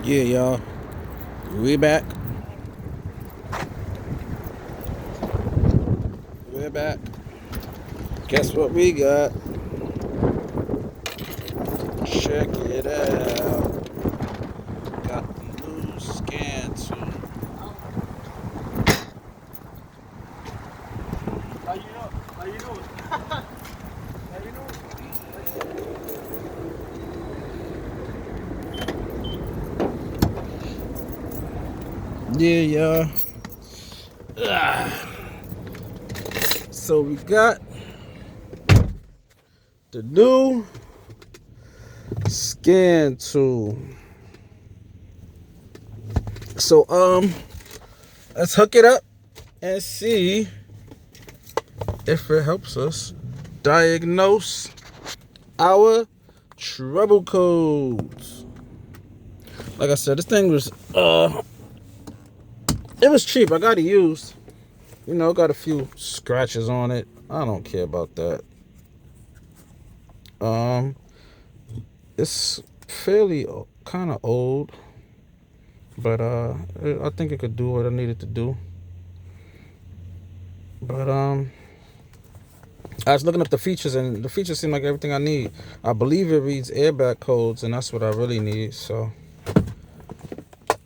Yeah, y'all. We back. We're back. Guess what we got? Check it out. Got the new scan tool. How you know? How you know? How you know? Yeah, y'all. Ah. So we got the new scan tool. So let's hook it up and see if it helps us diagnose our trouble codes. Like I said, this thing was it was cheap. I got it used. You know, got a few scratches on it. I don't care about that. Um, it's fairly kind of old, but I think it could do what I needed to do. But I was looking up the features, and the features seem like everything I need. I believe it reads airbag codes, and that's what I really need. So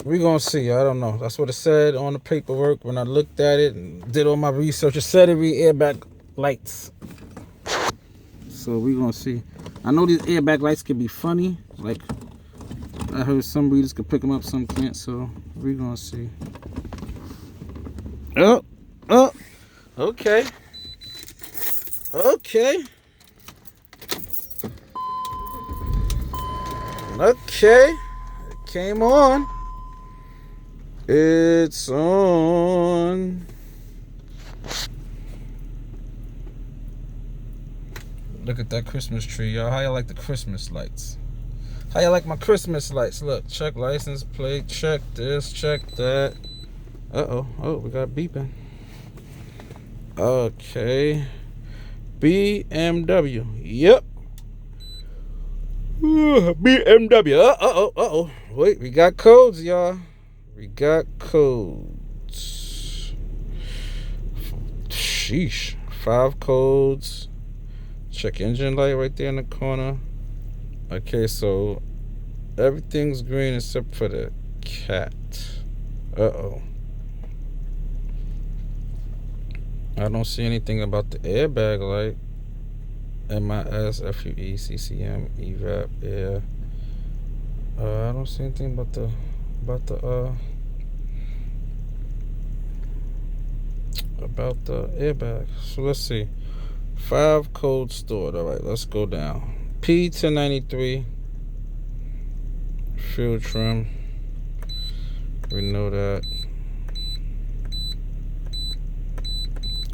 we're gonna see. I don't know. That's what it said on the paperwork when I looked at it and did all my research. It said it read airbag lights. So we're gonna see. I know these airbag lights can be funny. Like I heard some readers can pick them up, some can't. So we're gonna see. Oh, okay, okay, okay. It came on. It's on. Look at that Christmas tree, y'all. How y'all like the Christmas lights? How y'all like my Christmas lights? Look, check license plate, check this, check that. Uh-oh. Oh, we got beeping. Okay. BMW. Yep. BMW. Uh-oh. Wait, we got codes, y'all. We got codes. Sheesh. 5 codes. Check engine light right there in the corner. Okay, so everything's green except for the cat. Uh-oh. I don't see anything about the airbag light. MIS, FUE, CCM, EVAP, air. I don't see anything about the airbag. So let's see. 5 codes stored. All right, let's go down. P1093 fuel trim. We know that.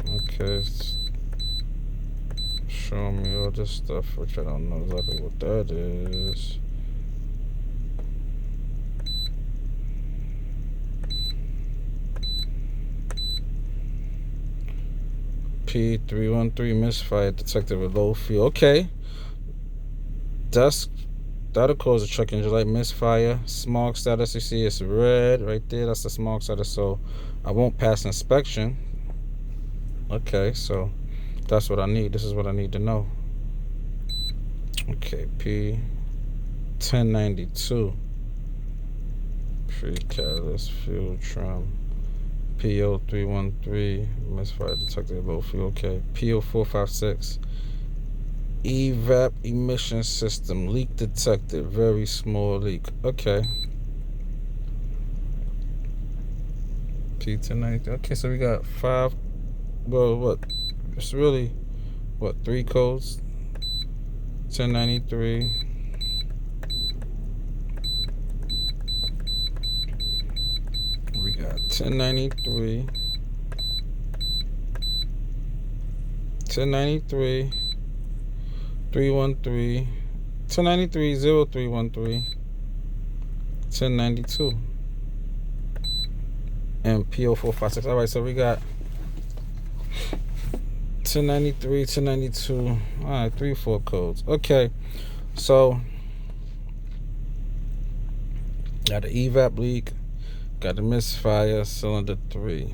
Okay, it's showing me all this stuff, which I don't know exactly what that is. P313 misfire detected with low fuel. Okay, that'll cause a check engine light misfire. Smog status, you see it's red right there. That's the smog status, so I won't pass inspection. Okay, so that's what I need. This is what I need to know. Okay, P1092 pre-catalyst fuel trim. PO313 misfire detected low fuel. Okay, PO456 EVAP emission system leak detected, very small leak. Okay, P1090. Okay, so we got 5. Well, what? It's really what, 3 codes? 1093. We got 1093. 1093. 313. 1093 0313. 1092. And PO456. All right, so we got 1093, 1092. All right, 3, 4 codes. Okay, so Got the evap leak. Got the misfire cylinder 3.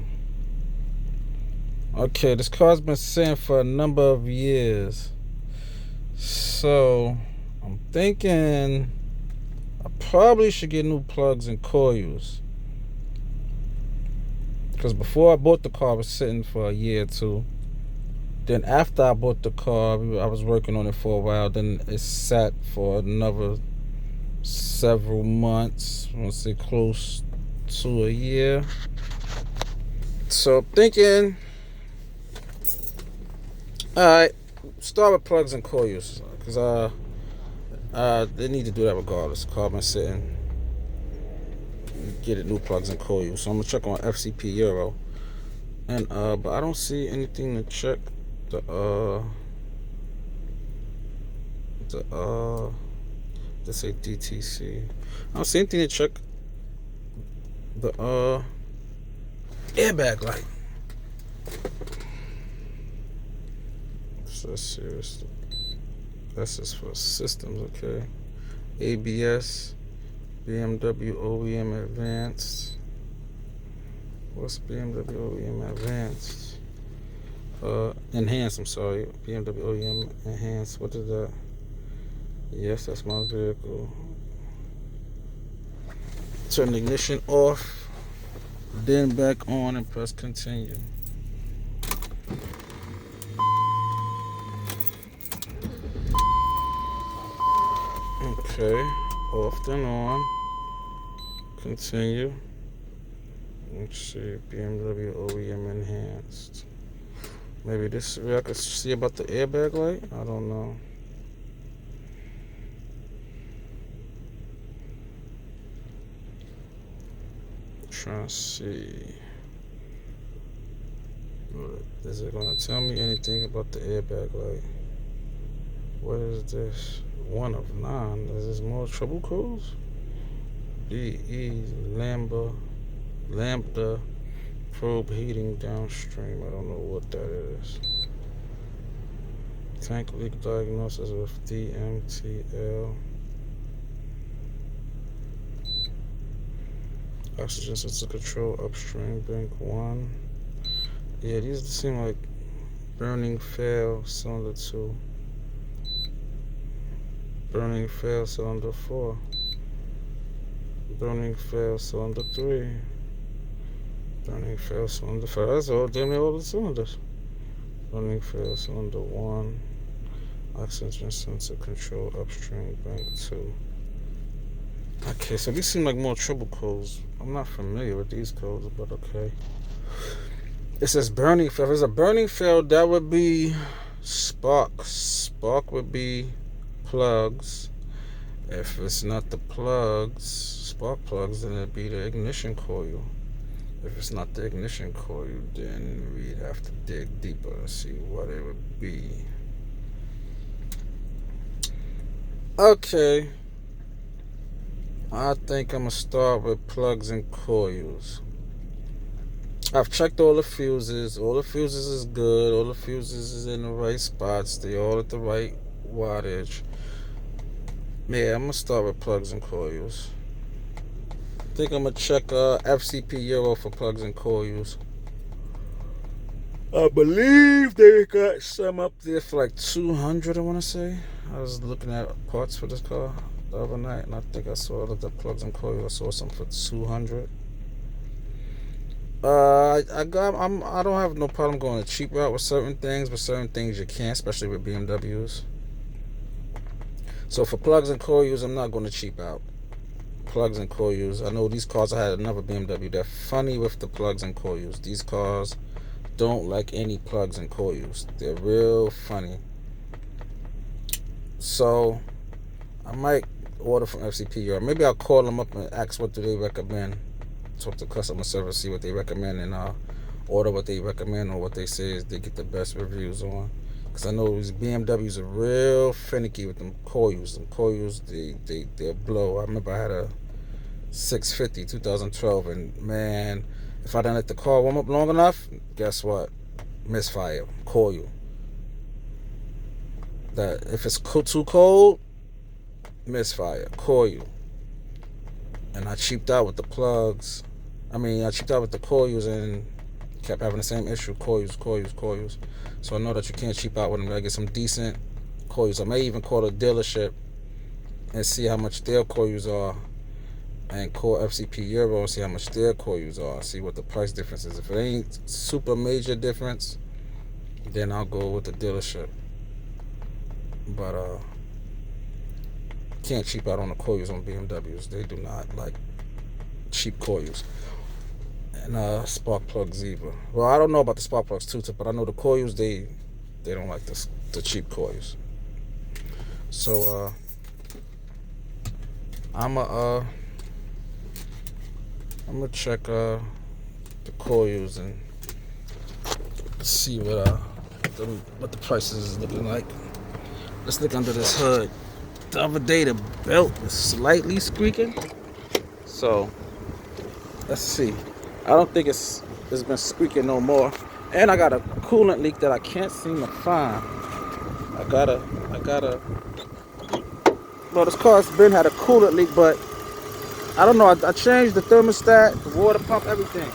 Okay, this car's been sitting for a number of years. So, I'm thinking I probably should get new plugs and coils. Because before I bought the car, I was sitting for a year or two. Then after I bought the car, I was working on it for a while. Then it sat for another several months. I want to say close to a year. So I'm thinking, alright, start with plugs and coils. Because they need to do that regardless. The car been sitting. Get it new plugs and coils. So I'm gonna check on FCP Euro. And but I don't see anything to check let's say DTC. I don't see anything to check the airbag light. So let's see, that's just for systems, okay. ABS, BMW OEM Advanced. What's BMW OEM Advanced? Enhanced, I'm sorry. BMW OEM Enhanced. What is that? Yes, that's my vehicle. Turn the ignition off, then back on and press continue. Okay, off then on. Continue. Let's see, BMW OEM Enhanced. Maybe this way I could see about the airbag light? I don't know. Trying to see. Is it gonna tell me anything about the airbag light? What is this? 1 of 9. Is this more trouble codes? BE Lambda probe heating downstream. I don't know what that is. Tank leak diagnosis with DMTL. Oxygen sensor control upstream bank 1. Yeah, these seem like burning fail cylinder 2. Burning fail cylinder 4. Burning fail cylinder 3. Burning fail cylinder 5. That's all, damn near all the cylinders. Burning fail cylinder 1. Oxygen sensor control upstream bank 2. Okay, so these seem like more trouble codes. I'm not familiar with these codes, but okay. It says burning fail. If it's a burning fail, that would be spark. Spark would be plugs. If it's not the plugs, spark plugs, then it'd be the ignition coil. If it's not the ignition coil, then we'd have to dig deeper and see what it would be. Okay. I think I'm gonna start with plugs and coils. I've checked all the fuses. All the fuses is good. All the fuses is in the right spots. They all at the right wattage. Yeah, I'm gonna start with plugs and coils. I think I'm gonna check FCP Euro for plugs and coils. I believe they got some up there for like 200, I want to say. I was looking at parts for this car the other night, and I think I saw the plugs and coils. I saw some for 200. I don't have no problem going a cheap route with certain things, but certain things you can't, especially with BMWs. So for plugs and coils, I'm not going to cheap out. Plugs and coils. I know these cars. I had another BMW. They're funny with the plugs and coils. These cars don't like any plugs and coils. They're real funny. So I might order from FCP Europe. Maybe I'll call them up and ask what do they recommend. Talk to customer service, see what they recommend, and I'll order what they recommend or what they say is they get the best reviews on. Because I know these BMWs are real finicky with them coils. Them coils, they'll blow. I remember I had a 650 2012, and man, if I didn't let the car warm up long enough, guess what? Misfire, coil. That if it's too cold, misfire, coil. and I cheaped out with the plugs. I cheaped out with the coils and kept having the same issue. Coils. So I know that you can't cheap out with them. I get some decent coils. I may even call the dealership and see how much their coils are, and call FCP Euro and see how much their coils are. See what the price difference is. If it ain't super major difference, then I'll go with the dealership. But can't cheap out on the coils on BMWs. They do not like cheap coils. And spark plugs either. Well, I don't know about the spark plugs too, but I know the coils, they don't like the cheap coils. So I'm gonna check the coils and see what the prices is looking like. Let's look under this hood. The other day the belt was slightly squeaking, so let's see. I don't think it's been squeaking no more. And I got a coolant leak that I can't seem to find. I gotta. Well, this car's been had a coolant leak, but I don't know. I changed the thermostat, the water pump, everything.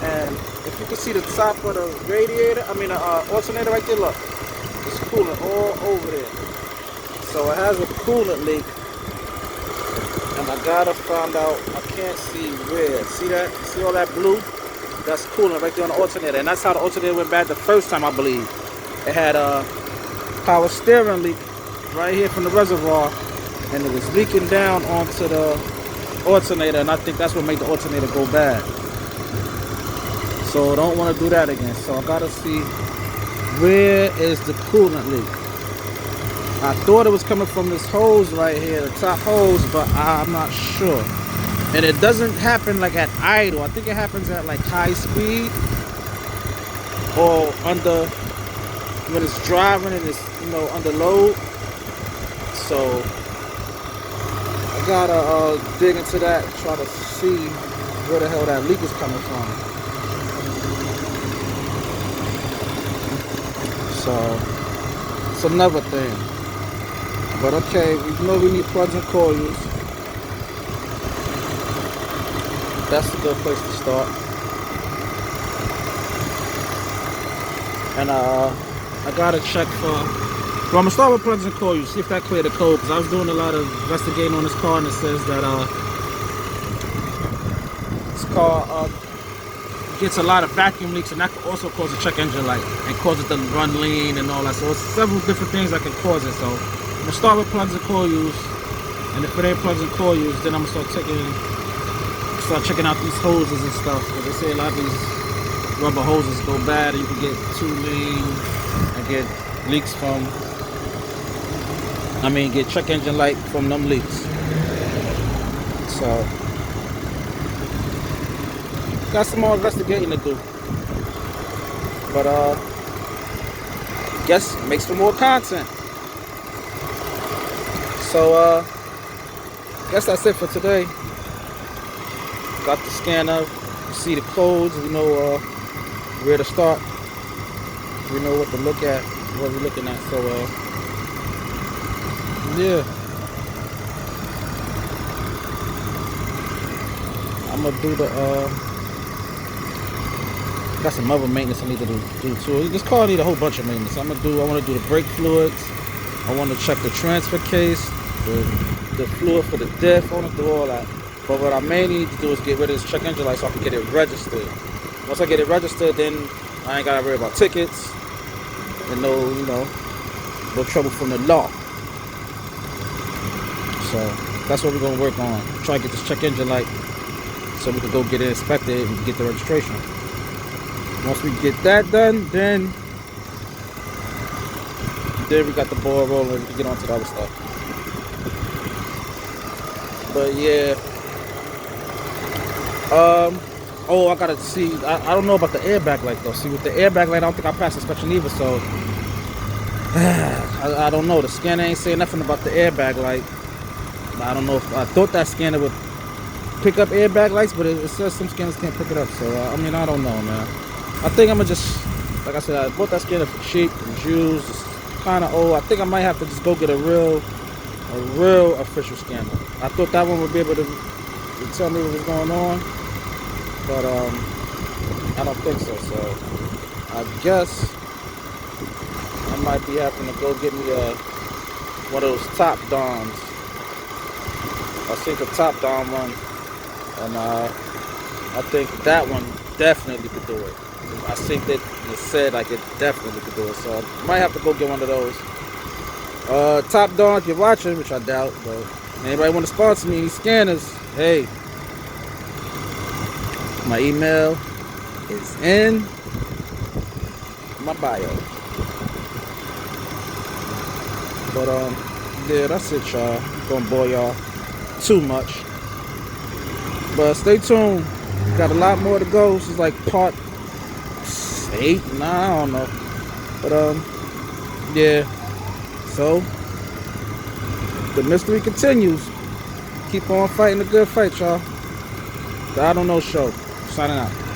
And if you can see the top of the radiator, alternator right there, look. It's coolant all over there. So it has a coolant leak. And I gotta find out, I can't see where. See that? See all that blue? That's coolant right there on the alternator. And that's how the alternator went bad the first time, I believe. It had a power steering leak right here from the reservoir. And it was leaking down onto the alternator. And I think that's what made the alternator go bad. So I don't want to do that again. So I gotta see, where is the coolant leak? I thought it was coming from this hose right here, the top hose, but I'm not sure. And it doesn't happen like at idle. I think it happens at like high speed or when it's driving and it's under load. So I gotta dig into that, try to see where the hell that leak is coming from. So it's another thing. But okay, we know we need plugs and coils. That's a good place to start. And I gotta check for. Well, I'm gonna start with plugs and coils, see if that cleared the code. Because I was doing a lot of investigating on this car, and it says that this car gets a lot of vacuum leaks, and that could also cause a check engine light and cause it to run lean and all that. So it's several different things that can cause it. So I'm gonna start with plugs and coils, and if it ain't plugs and coils, then I'm gonna start checking out these hoses and stuff. Because they say a lot of these rubber hoses go bad, and you can get too lean and get leaks get check engine light from them leaks. So got some more investigating to do, but guess makes for more content. So guess that's it for today. Got the scanner, you see the codes, we know where to start, we know what to look at, what we're looking at. So yeah, I'm gonna do got some other maintenance I need to do too. This car need a whole bunch of maintenance. I want to do the brake fluids. I want to check the transfer case, the fluid for the diff. I want to do all that. But what I may need to do is get rid of this check engine light so I can get it registered. Once I get it registered, then I ain't gotta worry about tickets and no trouble from the law. So that's what we're gonna work on. Try to get this check engine light so we can go get it inspected and get the registration. Once we get that done, then we got the ball rolling to get on to the other stuff. But yeah. I gotta see. I don't know about the airbag light though. See, with the airbag light, I don't think I passed inspection either. So I don't know. The scanner ain't saying nothing about the airbag light. I don't know if I thought that scanner would pick up airbag lights, but it says some scanners can't pick it up. So I don't know, man. I think I'm gonna just, like I said, I bought that scanner for cheap. It was used. It's kind of old. I think I might have to just go get a real A real official scanner. I thought that one would be able to tell me what was going on, but I don't think so. So I guess I might be having to go get me one of those Top Dons. I seen the Top Don one, and I think that one definitely could do it. I think that it said like it definitely could do it, so I might have to go get one of those. Top Don, if you're watching, which I doubt, but anybody want to sponsor me, these scanners, hey, my email is in my bio. But yeah, that's it, y'all. Gonna bore y'all too much. But stay tuned. Got a lot more to go. This is like part 8. Nah, I don't know. But yeah. So the mystery continues. Keep on fighting the good fight, y'all. The I Don't Know Show. Signing out.